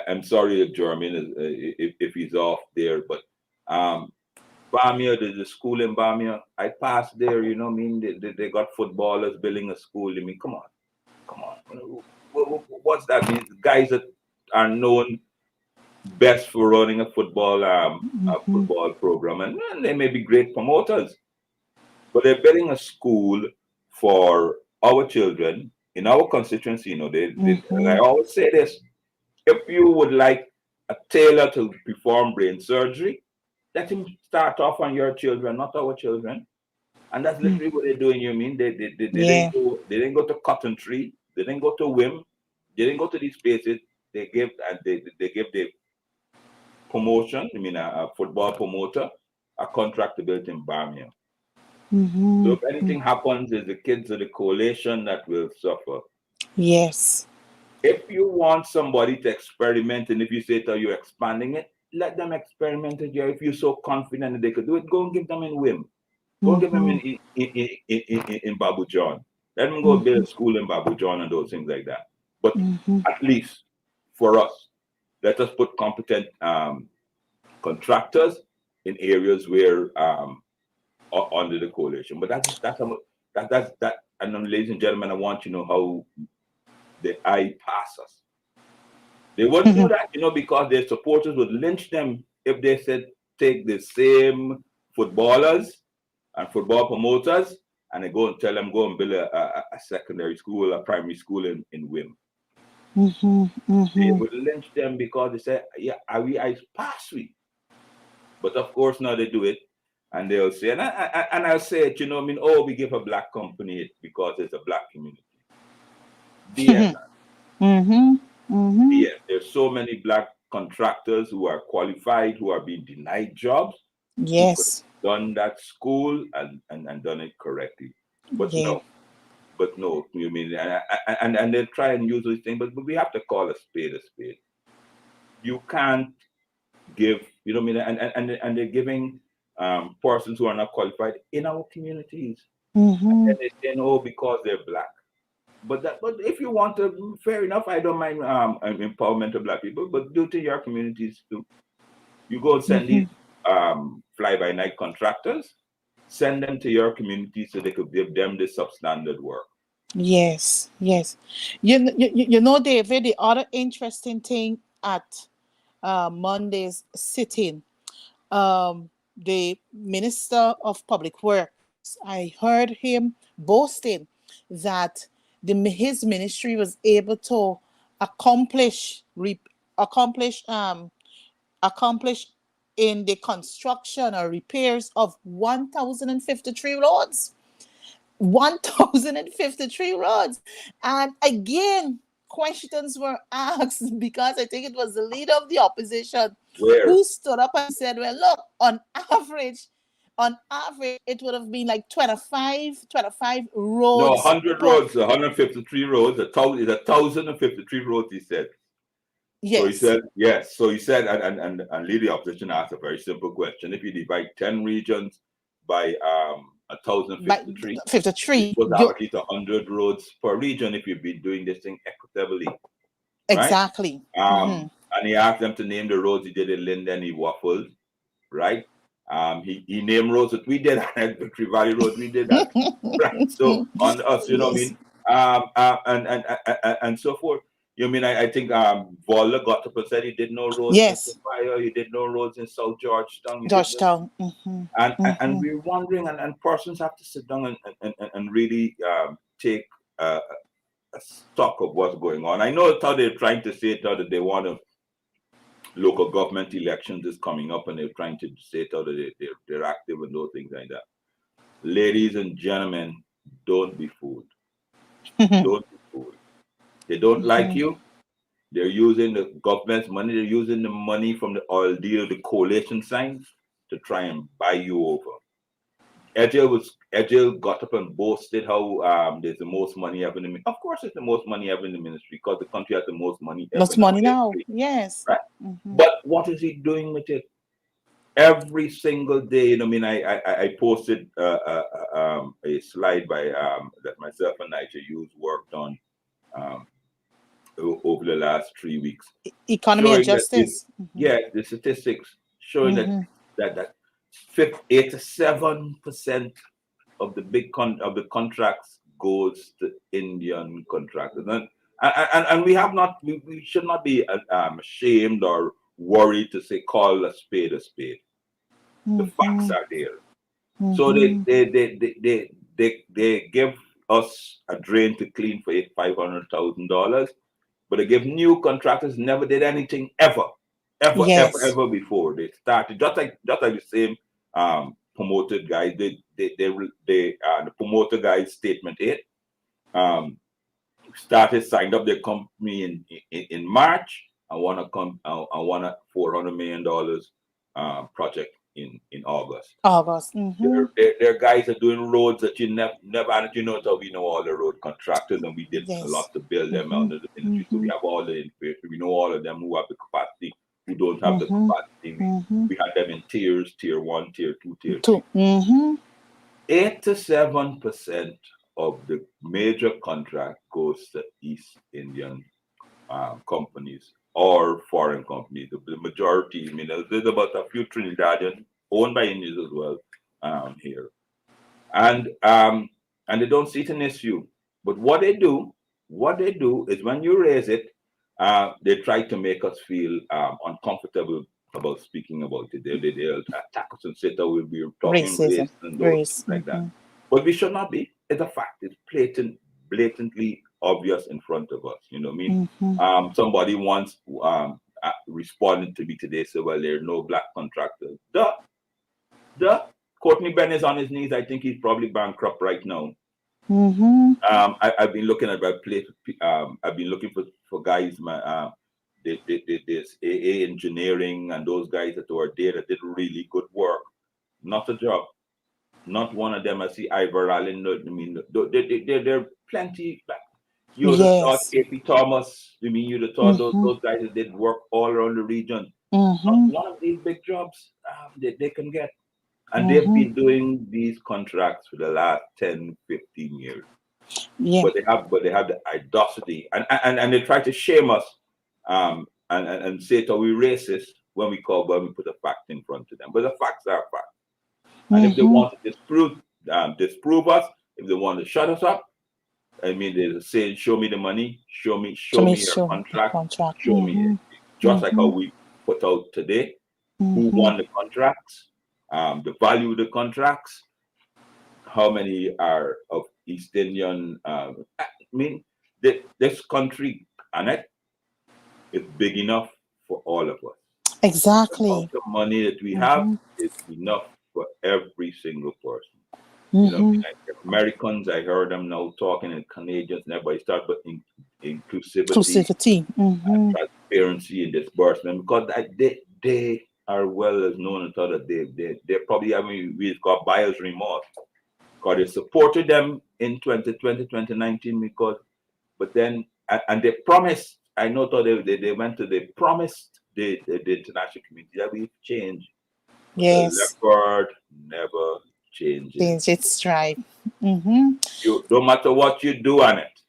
I'm sorry that Jermain if he's off there, but Bamia, the school in Bamia, I passed there. You know what I mean? They got footballers building a school. I mean, come on. What's that mean? Guys that are known best for running a football program, and they may be great promoters, but they're building a school for our children in our constituency. You know, and I always say this: if you would like a tailor to perform brain surgery, let him start off on your children, not our children. And that's literally what they're doing. You mean they didn't go to Cotton Tree, they didn't go to WIM, they didn't go to these places. They give the promotion. I mean, a football promoter a contract to build in Bamia. So if anything happens, it's the kids of the coalition that will suffer. Yes. If you want somebody to experiment, and if you say that you're expanding it, let them experiment it. If you're so confident that they could do it, go and give them in WIM. Go give them in Babu John. Let them go build a school in Babu John and those things like that. But at least for us, let us put competent contractors in areas where under the coalition. But that's that. And ladies and gentlemen, I want you to know how the eye pass us. They wouldn't do that, because their supporters would lynch them if they said take the same footballers and football promoters and they go and tell them go and build a secondary school, a primary school in WIM. They would lynch them because they say, yeah, I pass we. But of course now they do it, and they'll say, and I'll say it, we give a black company it because it's a black community. BS. BS. There's so many black contractors who are qualified, who are being denied jobs. Yes. Who done that school and done it correctly. But no, you mean, and they try and use this thing, but we have to call a spade a spade. You can't give, and they're giving persons who are not qualified in our communities. And they say no because they're black. But if you want to, fair enough. I don't mind empowerment of black people, but do to your communities too. You go and send these fly-by-night contractors, send them to your community so they could give them the substandard work. Yes. David, the other interesting thing at Monday's sitting, the Minister of Public Works, I heard him boasting that his ministry was able to accomplish in the construction or repairs of 1,053 roads. 1,053 roads. And again, questions were asked because I think it was the leader of the opposition Where? who stood up and said, well, look, on average, it would have been like 25 roads. No, 100 roads, 153 roads, 1,053 roads, he said. Yes. So he said, yes. So he said, and leader opposition asked a very simple question. If you divide 10 regions by 1,053, 53, you're supposed to have at least 100 roads per region if you've been doing this thing equitably. Exactly. Right? And he asked them to name the roads. He did in Linden, he waffled, right? He named roads that we did, and Victory Valley Road, we did that. Right. So on us, you know what I mean? And so forth. You mean I think Voller got up and said he did no roads in Figueira, he did no roads in South Georgetown. And we're wondering, and persons have to sit down and really take a stock of what's going on. I know how they're trying to say that they want to local government elections is coming up, and they're trying to say that they're active and those things like that. Ladies and gentlemen, don't be fooled. Don't be fooled. They don't like you. They're using the government's money. They're using the money from the oil deal, the coalition signs, to try and buy you over. Edgel got up and boasted how there's the most money ever in the ministry. Of course, it's the most money ever in the ministry because the country has the most money ever. Most money now, yes. Right? But what is he doing with it? Every single day, you know, I mean, I posted a slide by that myself and Nigel Hughes worked on over the last 3 weeks. Economy and justice. Yeah, the statistics showing that 87% of the of the contracts goes to Indian contractors, and we should not be ashamed or worried to say call a spade a spade. The facts are there. So they give us a drain to clean for $500,000, but they give new contractors never did anything ever before. They started just like the same promoted guys. The promoter guys statement 8 signed up their company in March. I want a $400 million project in August. Their guys are doing roads that you never and you know that we know all the road contractors, and we did a lot to build them out of the industry. So we have all the information. We know all of them who have the capacity, who don't have the capacity. We had them in tiers, tier 1, tier 2, tier 3. 87% of the major contract goes to East Indian companies or foreign companies. The majority, I mean, there's about a few Trinidadians owned by Indians as well here, and they don't see it an issue. But what they do is when you raise it, they try to make us feel uncomfortable about speaking about it. They'll attack us and say that we'll be talking race and those things like that. But we should not be. It's a fact. It's blatantly obvious in front of us. You know what I mean? Somebody once responded to me today, said, well, there are no black contractors. Courtney Ben is on his knees. I think he's probably bankrupt right now. I've been looking at my place. I've been looking for guys, there's AA Engineering and those guys that were there that did really good work. Not a job. Not one of them. I see Ivor Allen. I mean, there are plenty. You would have thought KP Thomas. I mean, you'd have thought those guys that did work all around the region. Not one of these big jobs they can get. And they've been doing these contracts for the last 10, 15 years. Yeah. But they have the audacity and they try to shame us and say that we're racist when we put a fact in front of them. But the facts are facts. And if they want to disprove us, if they want to shut us up, I mean, they say, show me the money, show me your contract, show me it. Just like how we put out today, who won the contracts, the value of the contracts, how many are of East Indian. I mean, this country, Annette, is big enough for all of us. Exactly. The money that we have is enough for every single person. You know, like Americans, I heard them now talking, and Canadians, and everybody start, but inclusivity, Mm-hmm. transparency in disbursement, because they are well as known and thought that they probably, I mean, we've got buyer's remorse because they supported them in 2020, 2019 because, but then, and they promised, I know thought they went to, they promised the international community that we've changed, but the Yes. leopard never changes. Change its stripe. Mm-hmm. You, no matter what you do on it,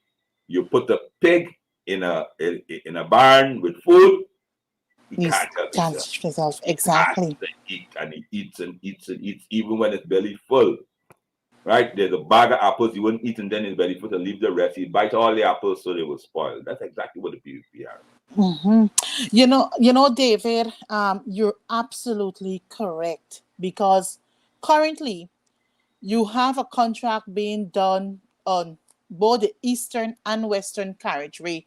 you put a pig in a barn with food, he You can't help can't himself. yourself. He has Exactly. to eat, and he eats and eats and eats, even when his belly full. Right? There's a bag of apples he wouldn't eat, and then his belly full and leave the rest. He bites all the apples so they will spoil. That's exactly what the PVP are. Mm-hmm. David, you're absolutely correct because currently you have a contract being done on both the eastern and western carriageway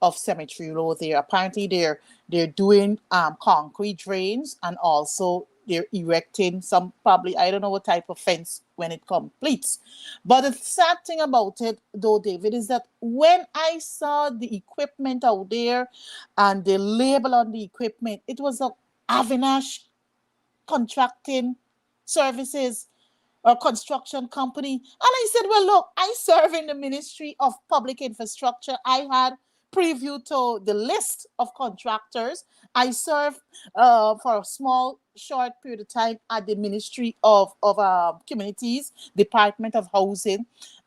of Cemetery Road there. Apparently they're doing concrete drains and also they're erecting some, probably I don't know what type of fence when it completes. But the sad thing about it though, David, is that when I saw the equipment out there and the label on the equipment, it was a Avinash contracting services or construction company. And I said, well, look, I serve in the Ministry of Public Infrastructure. I had preview to the list of contractors. I served for a small, short period of time at the Ministry of Communities, Department of Housing.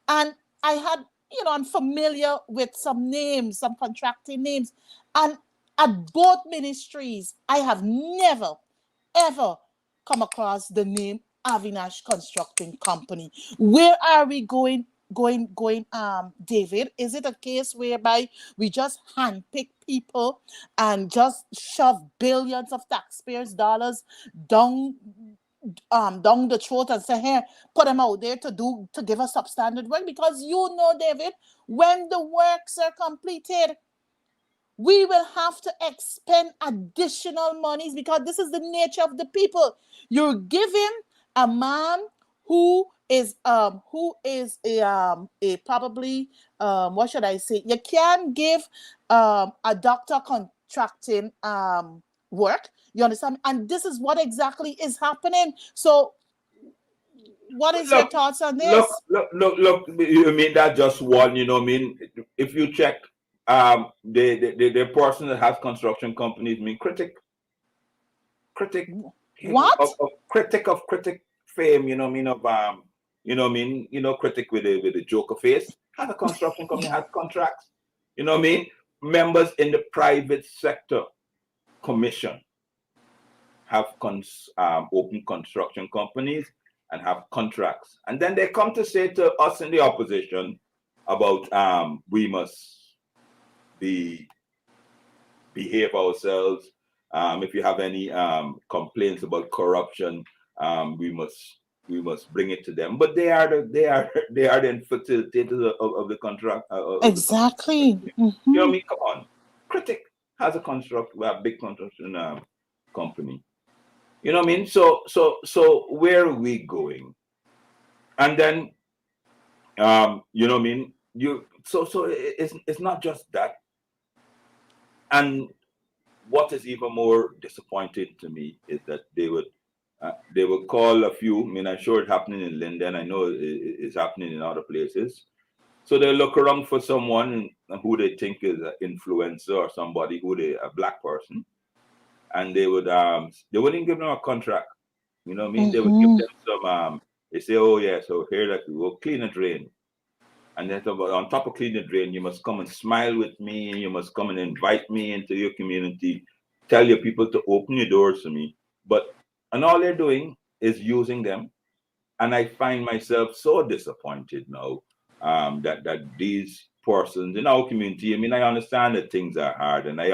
And I had, I'm familiar with some names, some contracting names. And at both ministries, I have never, ever come across the name Avinash Constructing Company. Where are we going, David? Is it a case whereby we just handpick people and just shove billions of taxpayers' dollars down the throat and say, here, put them out there to give us substandard work? Because David, when the works are completed, we will have to expend additional monies because this is the nature of the people. You're giving a man who is a probably what should I say? You can't give a doctor contracting work. You understand? And this is what exactly is happening. So what is your Look, thoughts on look, this? look, look, look. You mean that just one? You know what I mean? If you check, the person that has construction companies, I mean, critic What? of critic fame. You know what I mean? You know what I mean? Critic with a joker face has a construction company, has contracts. You know what I mean? Members in the private sector commission have open construction companies and have contracts. And then they come to say to us in the opposition about we must behave ourselves. If you have any complaints about corruption, we must bring it to them. But they are the facilitators of the contract. Exactly. You know what I mean? Come on, critic has a big construction company. You know what I mean? So where are we going? And then you know what I mean? It's not just that. And what is even more disappointing to me is that they would call a few. I mean, I'm sure it's happening in Linden. I know it's happening in other places. So they look around for someone who they think is an influencer or somebody a black person, and they wouldn't give them a contract. You know what I mean? They would give them some. They say, "Oh yeah, so here that we will clean a drain." And then on top of cleaning the drain, you must come and smile with me. You must come and invite me into your community. Tell your people to open your doors to me. And all they're doing is using them. And I find myself so disappointed now that these persons in our community. I mean, I understand that things are hard, and I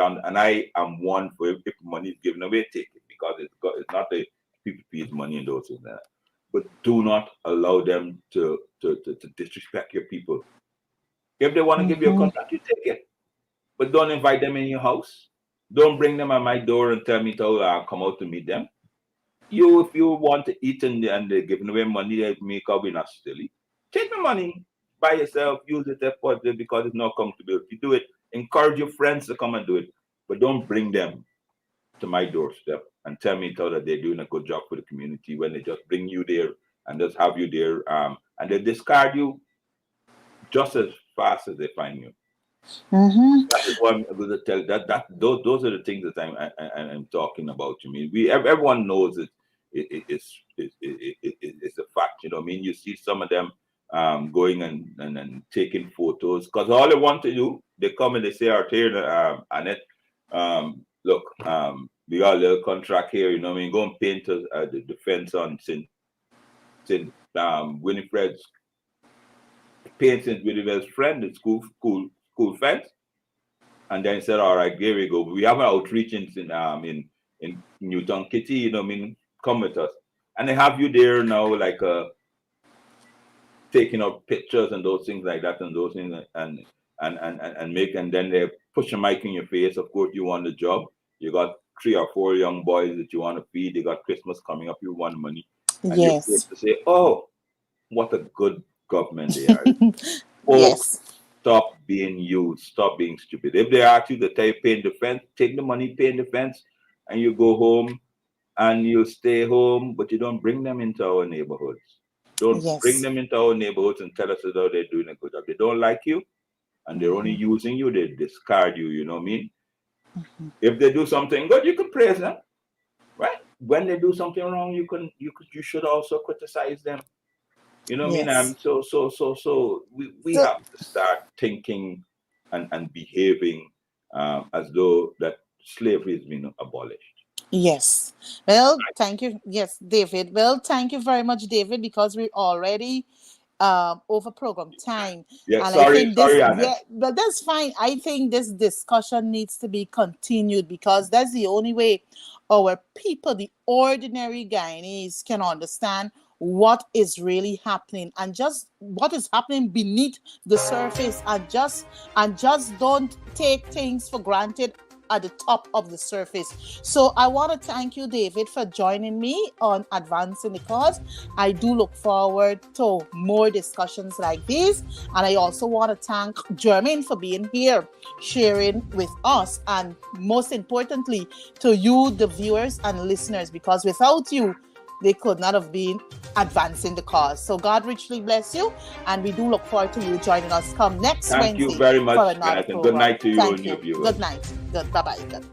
am one for if money is given away, take it because it's not the PPP's money and those things. But do not allow them to disrespect your people. If they want to give you a contract, you take it. But don't invite them in your house. Don't bring them at my door and tell me to come out to meet them. If you want to eat and they're giving away money, they make up, we're not silly. Take the money, by yourself, use it for because it's not comfortable. If you do it, encourage your friends to come and do it, but don't bring them to my doorstep and tell me that they're doing a good job for the community when they just bring you there and just have you there, and they discard you just as fast as they find you. That is what I'm going to tell. Those are the things that I'm talking about. I mean, everyone knows it's a fact. You know, I mean, you see some of them going and taking photos because all they want to do, they come and they say, "Arthur, Annette, look, we got a little contract here. You know, what I mean, go and paint the fence on St. Winifred's paint St. Winifred's friend, the school fence." And then said, "All right, here we go. We have an outreach in Newton Kitty, you know, I mean, come with us." And they have you there now, like taking out pictures and those things like that, and those things, and then they push a mic in your face. Of course, you want the job. You got 3 or 4 young boys that you want to feed. They got Christmas coming up. You want money, and you're supposed to say, "Oh, what a good government they are." Folks, stop being used. Stop being stupid. If they ask you to pay in the fence, take the money, pay in the fence, and you go home and you stay home, but you don't bring them into our neighborhoods. Don't bring them into our neighborhoods and tell us that they're doing a good job. They don't like you and they're only using you. They discard you, you know what I mean? If they do something good, you can praise them, right? When they do something wrong, you should also criticize them. You know what I mean? So we have to start thinking and behaving as though that slavery has been abolished. Yes. Well, thank you. Yes, David. Well, thank you very much, David, because we're already over program time. Yeah, And sorry, I think this, Anna. but that's fine. I think this discussion needs to be continued because that's the only way our people, the ordinary Guyanese, can understand what is really happening and just what is happening beneath the surface, and just don't take things for granted at the top of the surface. So I want to thank you, David, for joining me on Advancing the Cause. I do look forward to more discussions like these. And I also want to thank Jermain for being here, sharing with us, and most importantly, to you, the viewers and listeners, because without you, they could not have been advancing the cause. So God richly bless you, and we do look forward to you joining us come next Wednesday. Thank you very much, for another Jonathan. Good night to you and your viewers. Good night. Good. Bye-bye. Good.